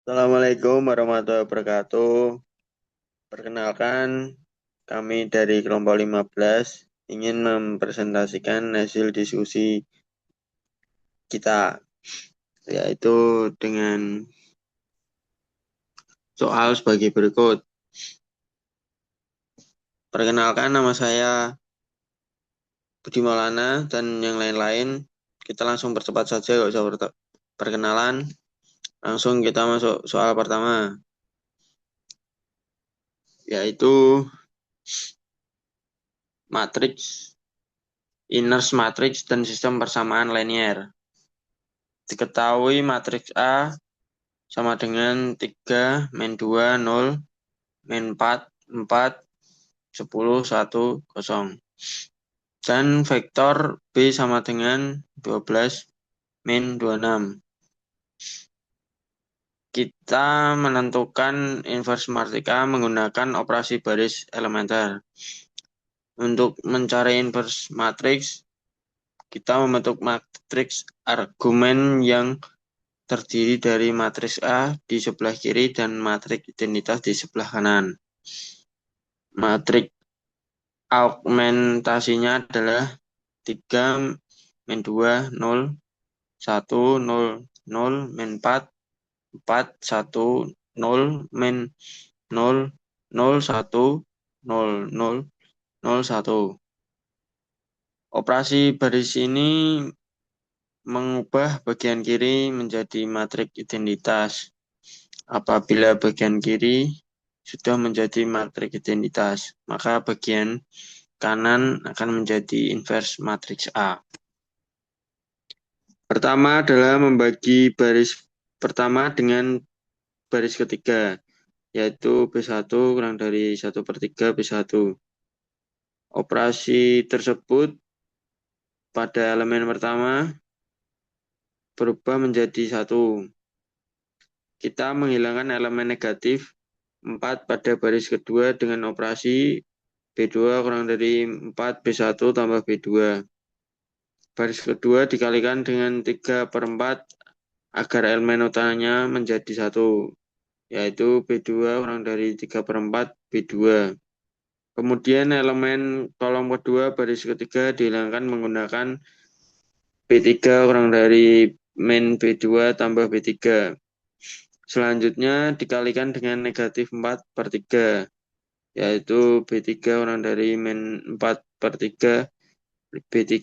Assalamualaikum warahmatullahi wabarakatuh. Perkenalkan, kami dari kelompok 15 ingin mempresentasikan hasil diskusi kita, yaitu dengan soal sebagai berikut. Perkenalkan, nama saya Budi Maulana dan yang lain-lain. Kita langsung percepat saja, gak usah perkenalan. Langsung kita masuk soal pertama, yaitu matriks, inverse matrix dan sistem persamaan linear. Diketahui matriks A sama dengan 3, min 2, 0, min 4, 4, 10, 1, 0. Dan vektor B sama dengan 12, min 26. Kita menentukan inverse matriks A menggunakan operasi baris elementer. Untuk mencari inverse matriks, kita membentuk matriks argumen yang terdiri dari matriks A di sebelah kiri dan matriks identitas di sebelah kanan. Matriks augmentasinya adalah 3, min 2, 0, 1, 0, 0, min 4, 4, 1, 0, min 0, 0, 1, 0, 0, 0, 1. Operasi baris ini mengubah bagian kiri menjadi matriks identitas. Apabila bagian kiri sudah menjadi matriks identitas, maka bagian kanan akan menjadi inverse matriks A. Pertama adalah membagi baris pertama dengan baris ketiga, yaitu B1 kurang dari 1/3 B1. Operasi tersebut pada elemen pertama berubah menjadi 1. Kita menghilangkan elemen negatif 4 pada baris kedua dengan operasi B2 kurang dari 4 B1 tambah B2. Baris kedua dikalikan dengan 3/4 agar elemen utamanya menjadi 1, yaitu B2 kurang dari 3/4 B2. Kemudian elemen kolom kedua baris ketiga dihilangkan menggunakan B3 kurang dari min B2 tambah B3. Selanjutnya dikalikan dengan negatif 4/3, yaitu B3 kurang dari min 4/3 B3.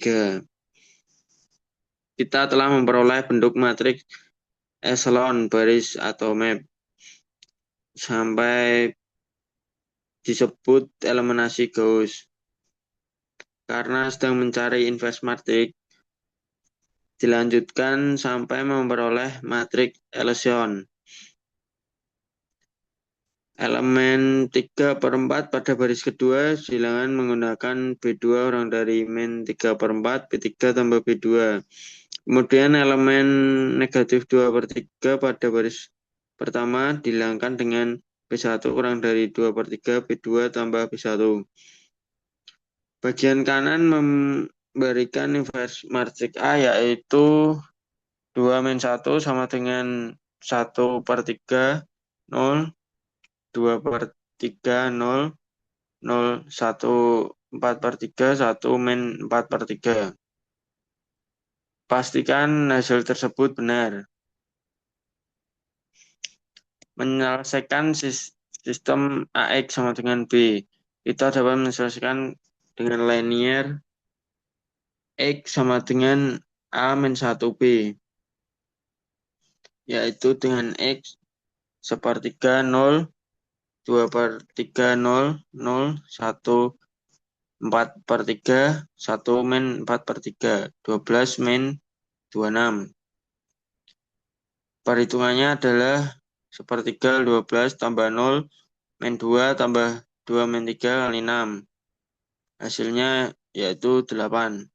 Kita telah memperoleh bentuk matriks echelon baris atau map. Sampai disebut eliminasi Gauss. Karena sedang mencari inverse matrix, dilanjutkan sampai memperoleh matriks echelon. Elemen 3/4 pada baris kedua dihilangkan menggunakan B2 kurang dari min 3/4 B3 tambah B2. Kemudian elemen negatif 2/3 pada baris pertama dihilangkan dengan B1 kurang dari 2/3 B2 tambah B1. Bagian kanan memberikan inverse matriks A, yaitu 2 min 1 sama dengan 1/3 0, 2/3 0, 0, 1 4/3 1 min 4/3. Pastikan hasil tersebut benar. Menyelesaikan sistem AX sama dengan B. Kita dapat menyelesaikan dengan linear X sama dengan A min 1B, yaitu dengan X 1/3 0, 2/3 0, 0, 1 4/3, 1 min 4/3, 12 min 26. Perhitungannya adalah 1/3 12 tambah 0, min 2 tambah 2 min 3 kali 6. Hasilnya yaitu 8.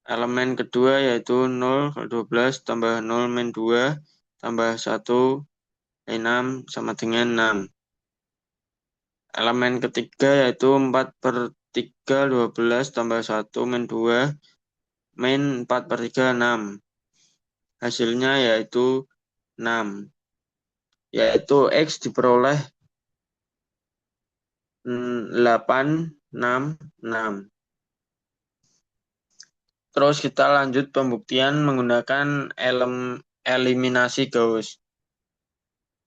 Elemen kedua yaitu 0 kali 12 tambah 0 min 2 tambah 1 kali 6 sama dengan 6. Elemen ketiga yaitu 4/3 12 tambah 1 min 2 min 4/3 6. Hasilnya yaitu 6. yaitu X diperoleh 866. Terus kita lanjut pembuktian menggunakan eliminasi Gauss.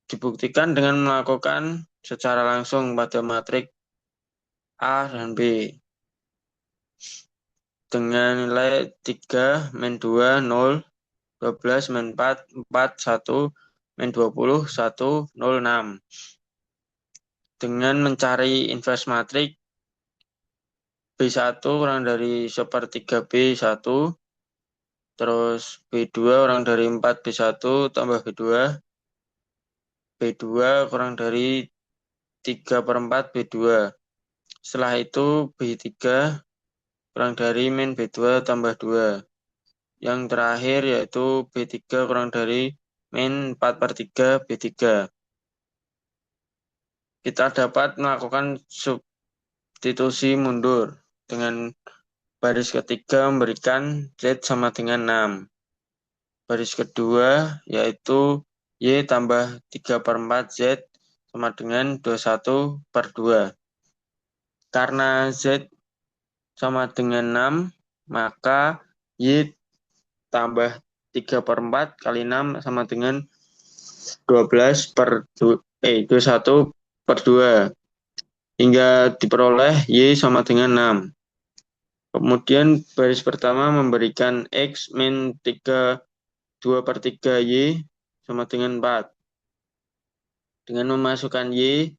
Dibuktikan dengan melakukan secara langsung pada matriks A dan B. Dengan nilai 3, min 2, 0, 12, min 4, 4, 1, min 20, 1, 0, 6. Dengan mencari inverse matriks B1 kurang dari sepertiga B1, terus B2 kurang dari 4 B1 tambah B2, B2 kurang dari 3/4 B2. Setelah itu B3 kurang dari min B2 tambah 2. Yang terakhir yaitu B3 kurang dari min 4/3 B3. Kita dapat melakukan substitusi mundur dengan baris ketiga memberikan Z sama dengan 6. Baris kedua yaitu Y tambah 3/4 Z sama dengan 21/2. Karena Z sama dengan 6, maka Y tambah 3/4 kali 6 sama dengan 21/2. Hingga diperoleh Y sama dengan 6. Kemudian baris pertama memberikan X min 2/3 Y sama dengan 4. Dengan memasukkan Y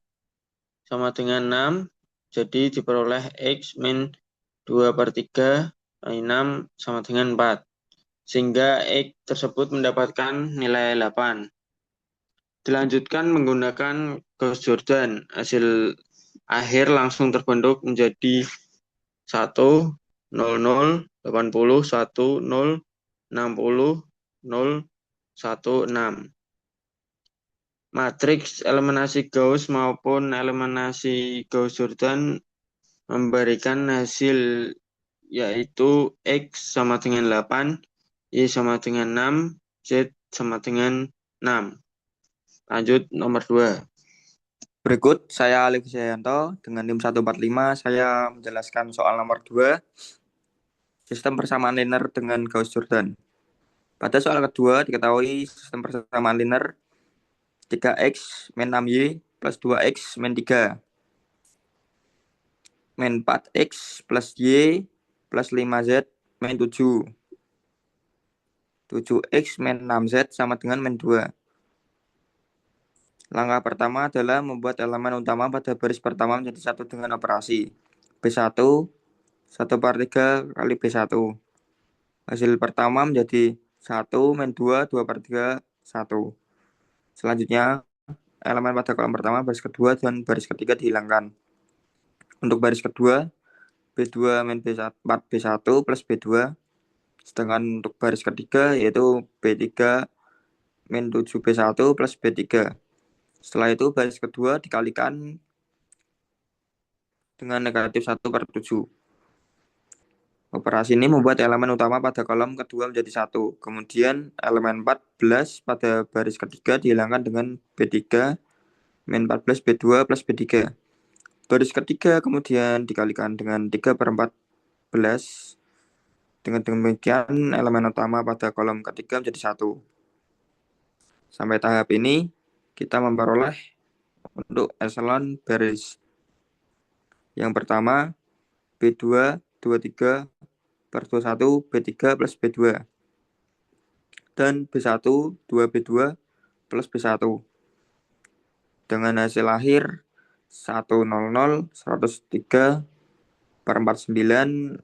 sama dengan 6, jadi diperoleh X min 2/3 kali 6 sama dengan 4. Sehingga X tersebut mendapatkan nilai 8. Dilanjutkan menggunakan Gauss-Jordan. Hasil akhir langsung terbentuk menjadi 1, 00, 80, 1, 0, 60, 0, 1, 6. Matriks eliminasi Gauss maupun eliminasi Gauss-Jordan memberikan hasil yaitu X sama dengan 8, Y sama dengan 6, Z sama dengan 6. Lanjut nomor 2. Berikut saya Alif Jayanto dengan NIM 145. Saya menjelaskan soal nomor 2, sistem persamaan linear dengan Gauss-Jordan. Pada soal kedua diketahui sistem persamaan linear 3x min 6y plus 2x min 3 min 4x plus y plus 5z min 7. 7x min 6z sama dengan min 2. Langkah pertama adalah membuat elemen utama pada baris pertama menjadi satu dengan operasi B1 1/3 kali B1. Hasil pertama menjadi 1 min 2 2/3 1. Selanjutnya elemen pada kolom pertama, baris kedua, dan baris ketiga dihilangkan. Untuk baris kedua B2 min B1, 4B1 plus B2. Sedangkan untuk baris ketiga yaitu B3 min 7B1 plus B3. Setelah itu baris kedua dikalikan dengan negatif 1/7. Operasi ini membuat elemen utama pada kolom kedua menjadi 1. Kemudian elemen 14 pada baris ketiga dihilangkan dengan B3 min 14 B2 plus B3. Baris ketiga kemudian dikalikan dengan 3/14. Dengan demikian elemen utama pada kolom ketiga menjadi 1. Sampai tahap ini kita memperoleh untuk echelon baris. Yang pertama B2 23 per 21 B3 plus B2 dan B1 2B2 plus B1 dengan hasil akhir 100 103 per 49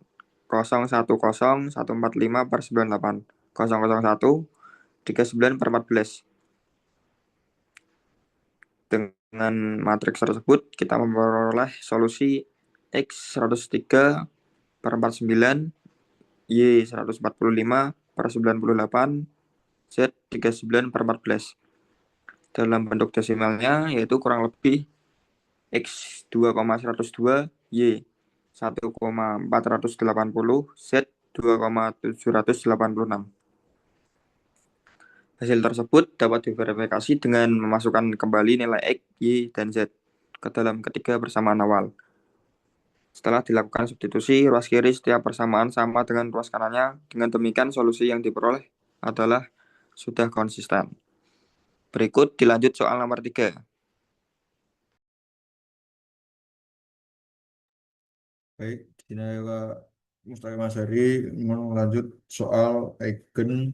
010 145 per 98 001 39 per 14. Dengan matriks tersebut kita memperoleh solusi X 103 per 49, Y 145 per 98, Z 39 per 14. Dalam bentuk desimalnya yaitu kurang lebih X 2,102, Y 1,480, Z 2,786. Hasil tersebut dapat diverifikasi dengan memasukkan kembali nilai X, Y, dan Z ke dalam ketiga persamaan awal. Setelah dilakukan substitusi, ruas kiri setiap persamaan sama dengan ruas kanannya. Dengan demikian, solusi yang diperoleh adalah sudah konsisten. Berikut dilanjut soal nomor 3. Baik, di sini Kak Mustaqim Mas Heri mau lanjut soal eigen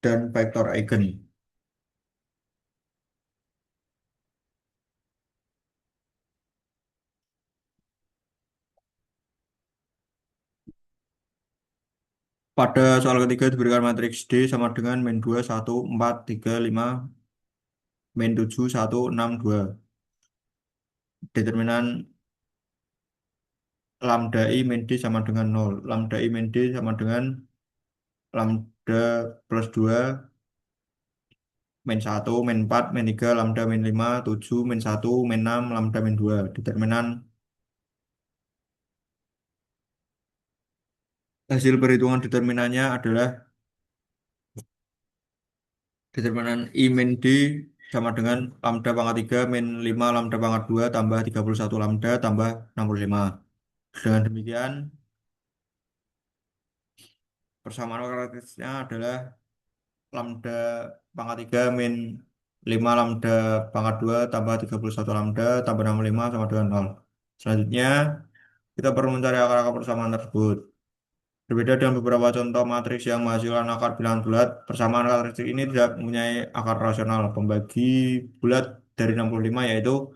dan vektor eigen. Pada soal ketiga diberikan matriks D sama dengan min 2, 1, 4, 3, 5, min 7, 1, 6, 2. Determinan lambda I min D sama dengan 0. Lambda I min D sama dengan lambda plus 2, min 1, min 4, min 3, lambda min 5, 7, min 1, min 6, lambda min 2. Determinan hasil perhitungan determinannya adalah determinan I min D sama dengan lambda pangkat 3 min 5 lambda pangkat 2 tambah 31 lambda tambah 65. Dengan demikian, persamaan karakteristiknya adalah lambda pangkat 3 min 5 lambda pangkat 2 tambah 31 lambda tambah 65 sama dengan 0. Selanjutnya, kita perlu mencari akar-akar persamaan tersebut. Berbeda dengan beberapa contoh matriks yang menghasilkan akar bilangan bulat, persamaan karakteristik ini tidak mempunyai akar rasional. Pembagi bulat dari 65 yaitu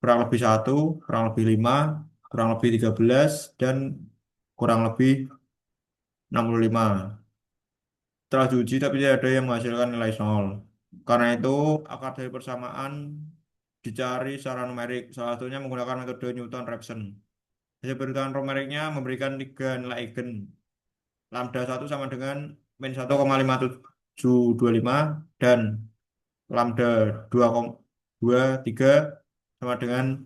kurang lebih 1, kurang lebih 5, kurang lebih 13, dan kurang lebih 65. Setelah diuji tapi tidak ada yang menghasilkan nilai 0. Karena itu, akar dari persamaan dicari secara numerik. Salah satunya menggunakan metode Newton-Raphson. Hasil perhitungan numeriknya memberikan 3 nilai eigen. Lambda 1 sama dengan min 1,5725 dan lambda 2,23 sama dengan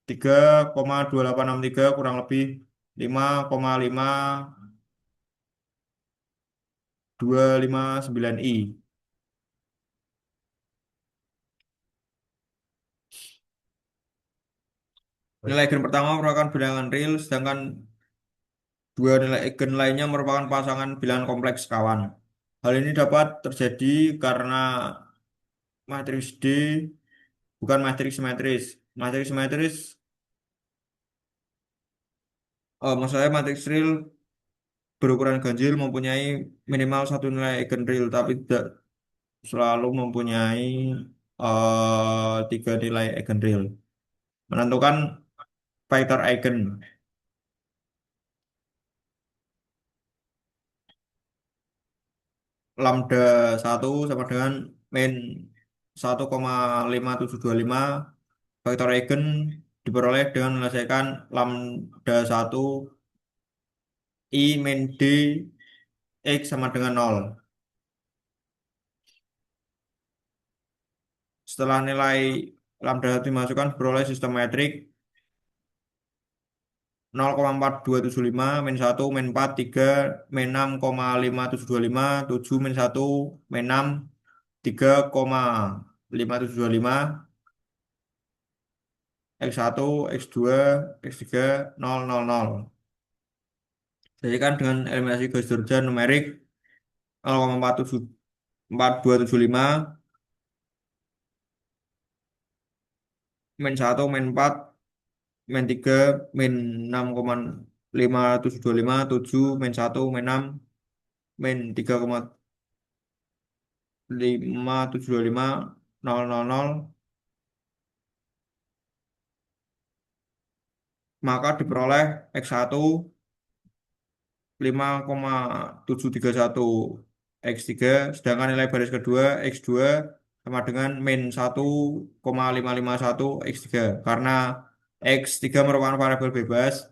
3,2863 kurang lebih 5,5259 I. Nilai eigen pertama merupakan bilangan real, sedangkan dua nilai eigen lainnya merupakan pasangan bilangan kompleks kawan. Hal ini dapat terjadi karena matriks D bukan matriks simetris. Matriks simetris, maksudnya matriks real berukuran ganjil mempunyai minimal satu nilai eigen real, tapi tidak selalu mempunyai tiga nilai eigen real. Menentukan vektor eigen. Lambda 1 sama dengan min 1,5725. Vektor eigen diperoleh dengan menyelesaikan lambda 1 I min D X sama dengan 0. Setelah nilai lambda 1 dimasukkan diperoleh sistem metrik 0,4275 min 1 min 4 3 min 6,5725 7 min 1 min 6 3,5725 X1 X2 X3 000. Jadikan dengan eliminasi Gauss-Jordan numerik 0,4275 min 1 min 4 min 3 min 6,5725 7 min 1 min 6 min 3,5725 000, maka diperoleh X1 5,731 X3, sedangkan nilai baris kedua X2 sama dengan min 1,551 X3. Karena X3 merupakan variabel bebas,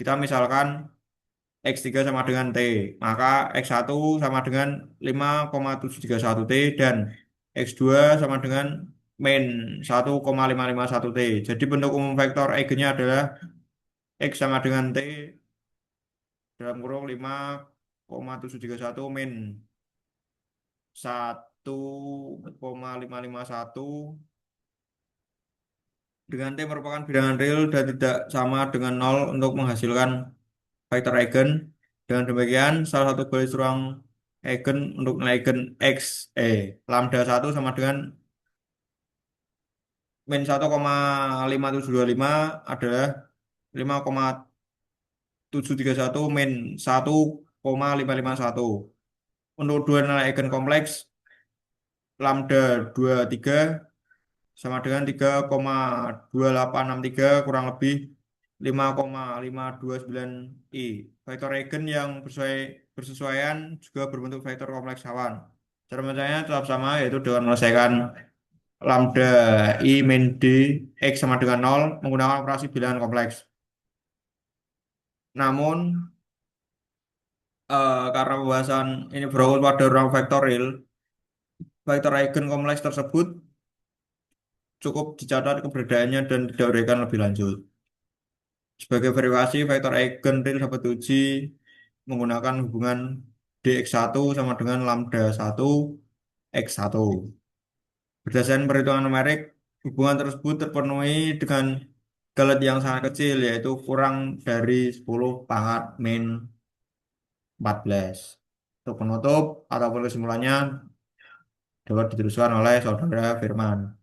kita misalkan X3 sama dengan T, maka X1 sama dengan 5,731 T dan X2 sama dengan min 1,551 T. Jadi bentuk umum vektor eigennya adalah X sama dengan T dalam kurung 5,731 min 1,551 dengan T merupakan bilangan real dan tidak sama dengan 0 untuk menghasilkan vektor eigen. Dengan demikian, salah satu garis ruang eigen untuk nilai eigen X, lambda 1 sama dengan min 1,5725 adalah 5,731 min 1,551. Untuk dua nilai eigen kompleks, lambda 23 sama dengan 3,2863 kurang lebih 5,529 I. Vektor eigen yang bersesuaian juga berbentuk vektor kompleks awan. Cara membacanya tetap sama, yaitu dengan menyelesaikan lambda I min D X sama dengan 0 menggunakan operasi bilangan kompleks. Namun, karena pembahasan ini berfokus pada ruang vektorial, vektor eigen kompleks tersebut cukup dicatat keberadaannya dan tidak diuraikan lebih lanjut. Sebagai verifikasi, vektor eigen real dapat diuji menggunakan hubungan dx1 sama dengan lambda 1 x1. Berdasarkan perhitungan numerik, hubungan tersebut terpenuhi dengan galet yang sangat kecil, yaitu kurang dari 10 pangkat min 14. Untuk penutup ataupun kesimpulannya dapat diteruskan oleh Saudara Firman.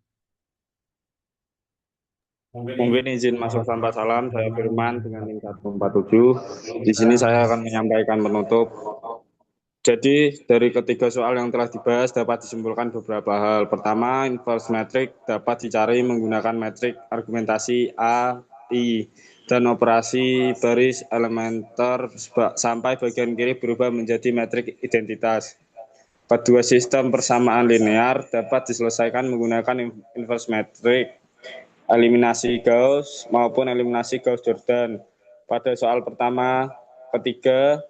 Mungkin izin masuk tanpa salam, saya Firman dengan link 147. Di sini saya akan menyampaikan penutup. Jadi dari ketiga soal yang telah dibahas dapat disimpulkan beberapa hal. Pertama, inverse matrix dapat dicari menggunakan metrik argumentasi A, I, dan operasi baris elementer sampai bagian kiri berubah menjadi metrik identitas. Kedua sistem persamaan linear dapat diselesaikan menggunakan inverse matrix, eliminasi Gauss maupun eliminasi Gauss-Jordan. Pada soal pertama, ketiga,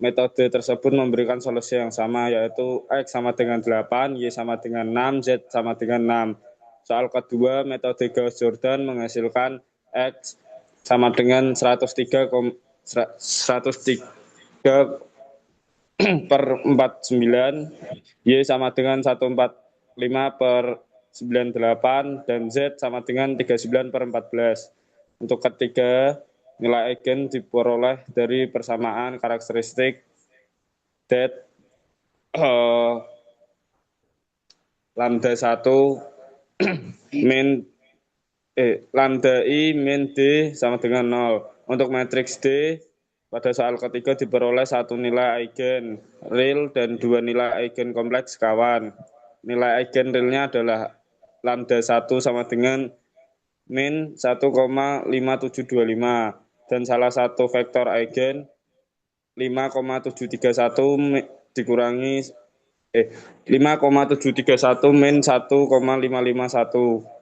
metode tersebut memberikan solusi yang sama, yaitu X sama dengan 8, Y sama dengan 6, Z sama dengan 6. Soal kedua, metode Gauss-Jordan menghasilkan X sama dengan 103 per 49, Y sama dengan 145 per 98, dan Z sama dengan 39 per 14. Untuk ketiga, nilai eigen diperoleh dari persamaan karakteristik that lambda 1 min lambda I min D sama dengan 0. Untuk matriks D, pada soal ketiga diperoleh satu nilai eigen real dan dua nilai eigen kompleks kawan. Nilai eigen realnya adalah lambda 1 sama dengan min 1,5725 dan salah satu vektor eigen 5,731 dikurangi 5,731 min 1,551.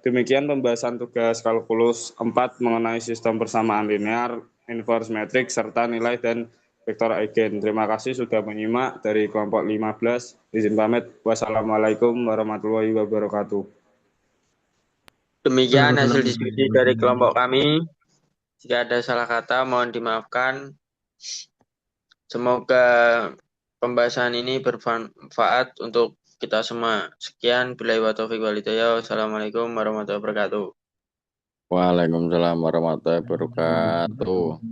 Demikian pembahasan tugas kalkulus 4 mengenai sistem persamaan linear, inverse matrix, serta nilai dan vektor eigen. Terima kasih sudah menyimak dari kelompok 15. Izin pamit. Wassalamualaikum warahmatullahi wabarakatuh. Demikian hasil diskusi dari kelompok kami. Jika ada salah kata, mohon dimaafkan. Semoga pembahasan ini bermanfaat untuk kita semua. Sekian, billahi wa taufiq wal hidayah. Wassalamualaikum warahmatullahi wabarakatuh. Waalaikumsalam warahmatullahi wabarakatuh.